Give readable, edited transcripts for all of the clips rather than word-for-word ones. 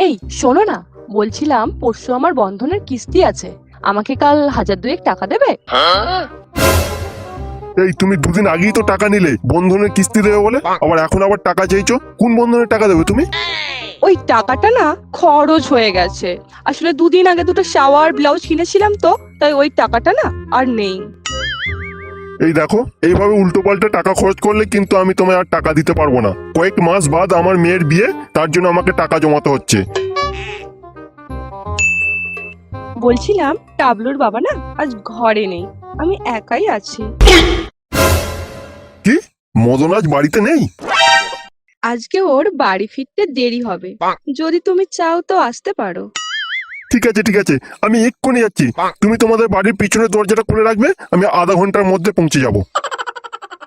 এই শোনো না, বলছিলাম পরশু আমার বন্ধনের কিস্তি আছে, আমাকে কাল 1000 টাকা দেবে? এই তুমি দুদিন আগেই তো টাকা নিলে বন্ধনের কিস্তি দেবে বলে, এখন আবার টাকা চাইছো? কোন বন্ধনের টাকা দেবে তুমি? ওই টাকাটা না খরচ হয়ে গেছে, আসলে দুদিন আগে দুটো শাওয়ার ব্লাউজ কিনেছিলাম তো, তাই ওই টাকাটা না আর নেই। এই দেখো, এইভাবে উল্টো পাল্টা টাকা খরচ করলে কিন্তু আমি তোমায় আর টাকা দিতে পারবো না। কয়েক মাস বাদ আমার মেয়ের বিয়ে, তার জন্য আমাকে টাকা জমাতে হচ্ছে। বলছিলাম টাবলুর বাবা না আজ ঘরে নেই, আমি একাই আছি। কি, মদন আজ বাড়িতে নেই? আজকে ওর বাড়ি ফিরতে দেরি হবে, যদি তুমি চাও তো আসতে পারো। ঠিক আছে ঠিক আছে, আমি এক্ষুনি যাচ্ছি। তুমি তোমাদের বাড়ির পিছনের দরজাটা খুলে রাখবে, আমি আধা ঘন্টার মধ্যে পৌঁছে যাব।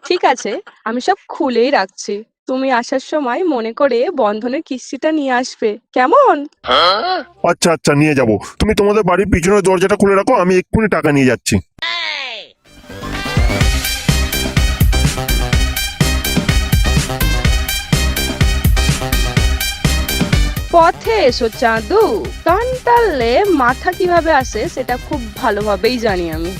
ঠিক আছে, আমি সব খুলেই রাখছি, তুমি আসার সময় মনে করে বন্ধনের কিস্তিটা নিয়ে আসবে, কেমন? আচ্ছা আচ্ছা, নিয়ে যাব। তুমি তোমাদের বাড়ির পিছনের দরজাটা খুলে রাখো, আমি এক্ষুনি টাকা নিয়ে যাচ্ছি। পথে এসো চাঁদু, কান টানলে মাথা কিভাবে আসে সেটা খুব ভালোভাবেই জানি আমি।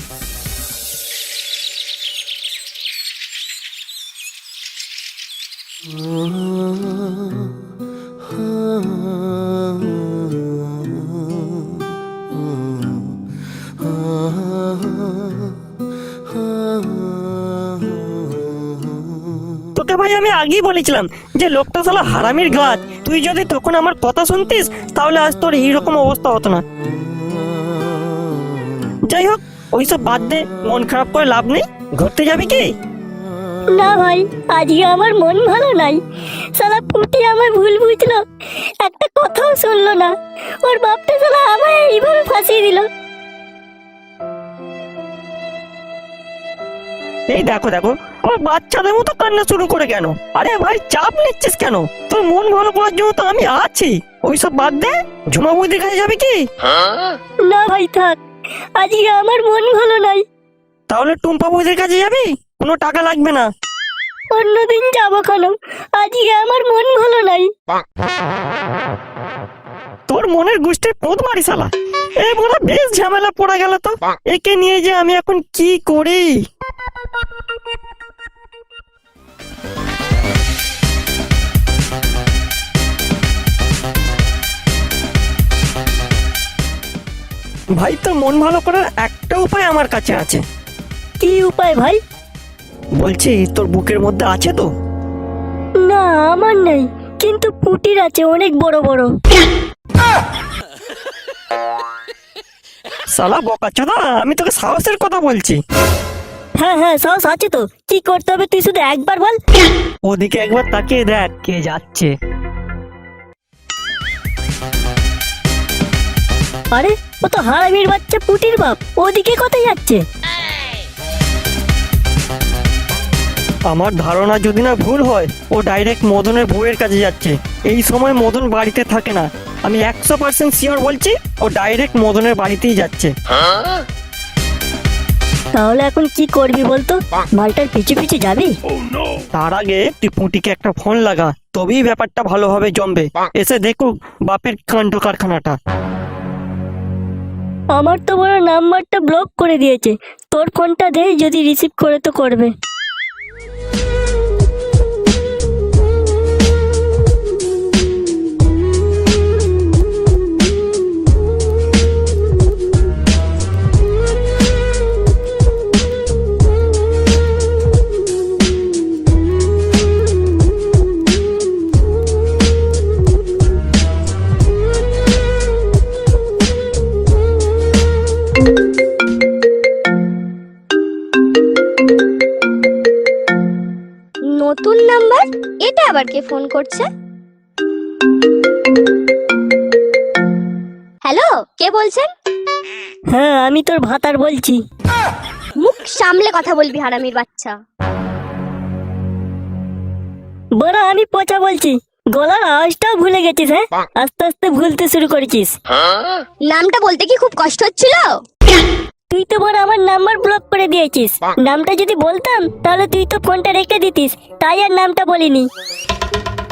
তোকে ভাই আমি আগেই বলেছিলাম যে লোকটা শালা হারামির গাছ। তুই যদি তখন আমার কথা শুনতিস তাহলে আজ তোর এইরকম অবস্থা হতো না। যাই হোক, ওইসব বাদ দে, মন খারাপ করে লাভ নেই। ঘুরতে যাবি কি? না ভাই, আজকে আমার মন ভালো নাই। শালা পুটি আমার ভুল বুঝলো, একটা কথাও শুনলো না। ওর বাপটা শালা আমায় এইভাবে ফাঁসিয়ে দিল। এই দেখো দেখো, আমার বাচ্চাদের মতো কান্না শুরু করে কেন? আরে ভাই, চাপ নিচ্ছিস কেন? তোর মন ভালো করার জন্য তো আমি আছি। ওইসব বাদ দে, ঝুমা বৌদির কাছে যাবি কি? না ভাই থাক, আজকে আমার মন ভালো নাই। তাহলে টুম্পা বৌদির কাছে যাবি, কোনো টাকা লাগবে না। অন্যদিন যাবো কেন, আজকে আমার মন ভালো নাই। তোর মনের গোষ্ঠীর পোদ মারি শালা। এ বড় বেশ ঝামেলা পড়া গেল তো। একে নিয়ে যে আমি এখন কি করি? ভাই, তোর মন ভালো করার একটা উপায় আমার কাছে আছে। কি উপায় ভাই? বলছি, তোর বুকের মধ্যে আছে তো? না আমার নেই, কিন্তু পুটির আছে অনেক বড় বড়। শালা বোকাচোদা, আমি তোকে সাহসের কথা বলছি। হ্যাঁ হ্যাঁ, সাহস আছে তো। কি করতে হবে তুই শুধু একবার বল। ওদিকে একবার তাকিয়ে দেখ কে যাচ্ছে। আরে, ও তো হারামির বাচ্চা পুটির বাপ, ওদিকে কোথায় যাচ্ছে? আমার ধারণা যদি না ভুল হয়, ও ডাইরেক্ট মদনের বউয়ের কাছে যাচ্ছে। এই সময় মদন বাড়িতে থাকে না, আমি 100% শিওর বলছি, ও ডাইরেক্ট মদনের বাড়িতেই যাচ্ছে। তাহলে এখন কি করবি বলতো? মালটার পিছু পিছু যাবি? তার আগে তুই পুঁটিকে একটা ফোন লাগা, তবেই ব্যাপারটা ভালোভাবে জমবে। এসে দেখুক বাপের কাণ্ড কারখানাটা। আমার তো বড় নাম্বারটা ব্লক করে দিয়েছে, তোর ফোনটা দে, যদি রিসিভ করে তো করবে। নতুন নাম্বার, এটা আবার কে ফোন করছে? হ্যালো, কে বলছেন? হ্যাঁ, আমি তোর ভাতার বলছি। মুখ সামলে কথা বলবি হারামির বাচ্চা। বড় আমি পচা বলছি, গলার আওয়াজটাও ভুলে গেছিস? হ্যাঁ, আস্তে আস্তে ভুলতে শুরু করেছিস। নামটা বলতে কি খুব কষ্ট হচ্ছিল? তুই তো বড় আমার নাম্বার ব্লক করে দিয়েছিস। নামটা যদি বলতাম তাহলে তুই তো ফোনটা রেখে দিতিস, তাই আর নামটা বলিনি।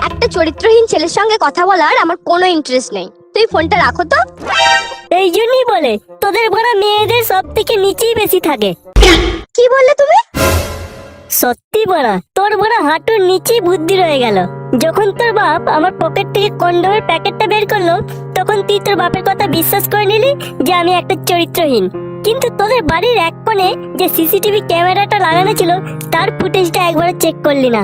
একটা চরিত্রহীন ছেলের সঙ্গে কথা বলার আমার কোনো ইন্টারেস্ট নেই। তুই ফোনটা রাখো তো। এই জন্যই বলে তোদের ভরা মেয়েদের সব থেকে নিচেই বেশি থাকে। কি বললে তুমি? সত্যি বড়া, তোর ভরা হাঁটুর নিচেই বুদ্ধি রয়ে গেল। যখন তোর বাপ আমার পকেট থেকে কন্ডোমের প্যাকেটটা বের করলো, তখন তুই তোর বাপের কথা বিশ্বাস করে নিলি যে আমি একটা চরিত্রহীন। কিন্তু তোদের বাড়ির এক কোণে যে সিসিটিভি ক্যামেরাটা লাগানো ছিল, তার ফুটেজটা একবার চেক করলি না।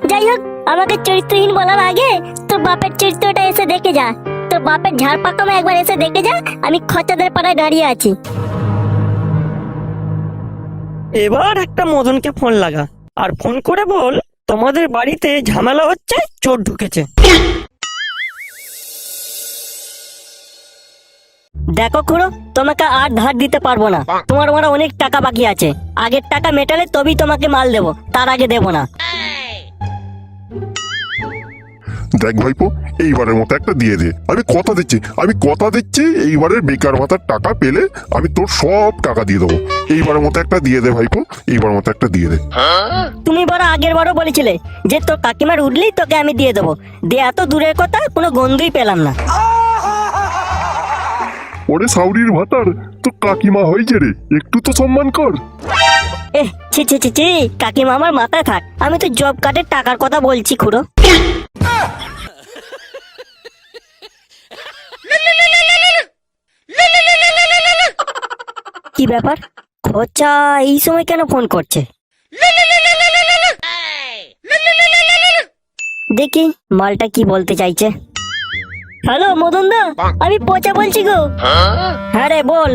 যাই হোক, আমাকে চরিত্রহীন বলার আগে তোর বাপের চরিত্রটা এসে দেখে যা। তোর বাপের ঝাড় পাকামে একবার এসে দেখে যা, আমি খচ্চাদের পাড়ায় দাঁড়িয়ে আছি। এবার একটা মদনকে ফোন লাগা, আর ফোন করে বল তোমাদের বাড়িতে ঝামেলা হচ্ছে, চোর ঢুকেছে। দেখো খুড়ো, তোমাকে আর ধার দিতে পারবো না। তোমার মানে অনেক টাকা বাকি আছে। আগের টাকা মেটালে তবেই তোমাকে মাল দেবো, তার আগে দেবো না। দেখ ভাইপো, এইবারের মতো একটা দিয়ে দে। আমি কথা দিচ্ছি এইবারের বেকার ভাতার টাকা পেলে আমি তোর সব টাকা দিয়ে দেবো। এইবারের মতো একটা দিয়ে দে ভাইপো, এইবারের মতো একটা দিয়ে দে। তুমি বড় আগের বারও বলেছিলে যে তোর কাকিমার উঠলেই তোকে আমি দিয়ে দেবো। দেয়া তো দূরের কথা, কোনো গন্ধই পেলাম না। ওরে সাউরির ভাতার, তোর কাকিমা হয়েছে রে, একটু তো সম্মান কর। ছি ছি ছি ছি, কাকিমা আমার মাথায় থাক। আমি তো জব কার্ডের টাকার কথা বলছি খুড়ো। কি ব্যাপার, খোঁচা এই সময় কেন ফোন করছে? দেখি মালটা কি বলতে চাইছে। হ্যালো মদন দা, আমি পচা বলছি গো। হ্যাঁ রে বল,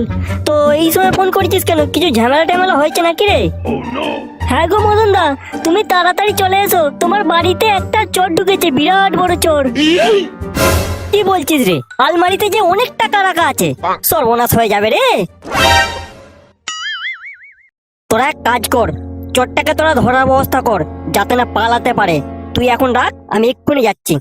তো এই সময় ফোন করেছিস কেন? কিছু ঝামেলা টামেলা হয়েছে নাকি রে? হ্যাঁ গো মদন দা, তুমি তাড়াতাড়ি চলে এসো। তোমার বাড়িতে একটা চোর ঢুকেছে, বিরাট বড় চোর। কি বলছিস রে? আলমারিতে যে অনেক টাকা রাখা আছে, সর্বনাশ হয়ে যাবে রে। তোরা এক কাজ কর, চোরটাকে তোরা ধরার ব্যবস্থা কর, যাতে না পালাতে পারে। তুই এখন রাখ, আমি এক্ষুনি যাচ্ছি।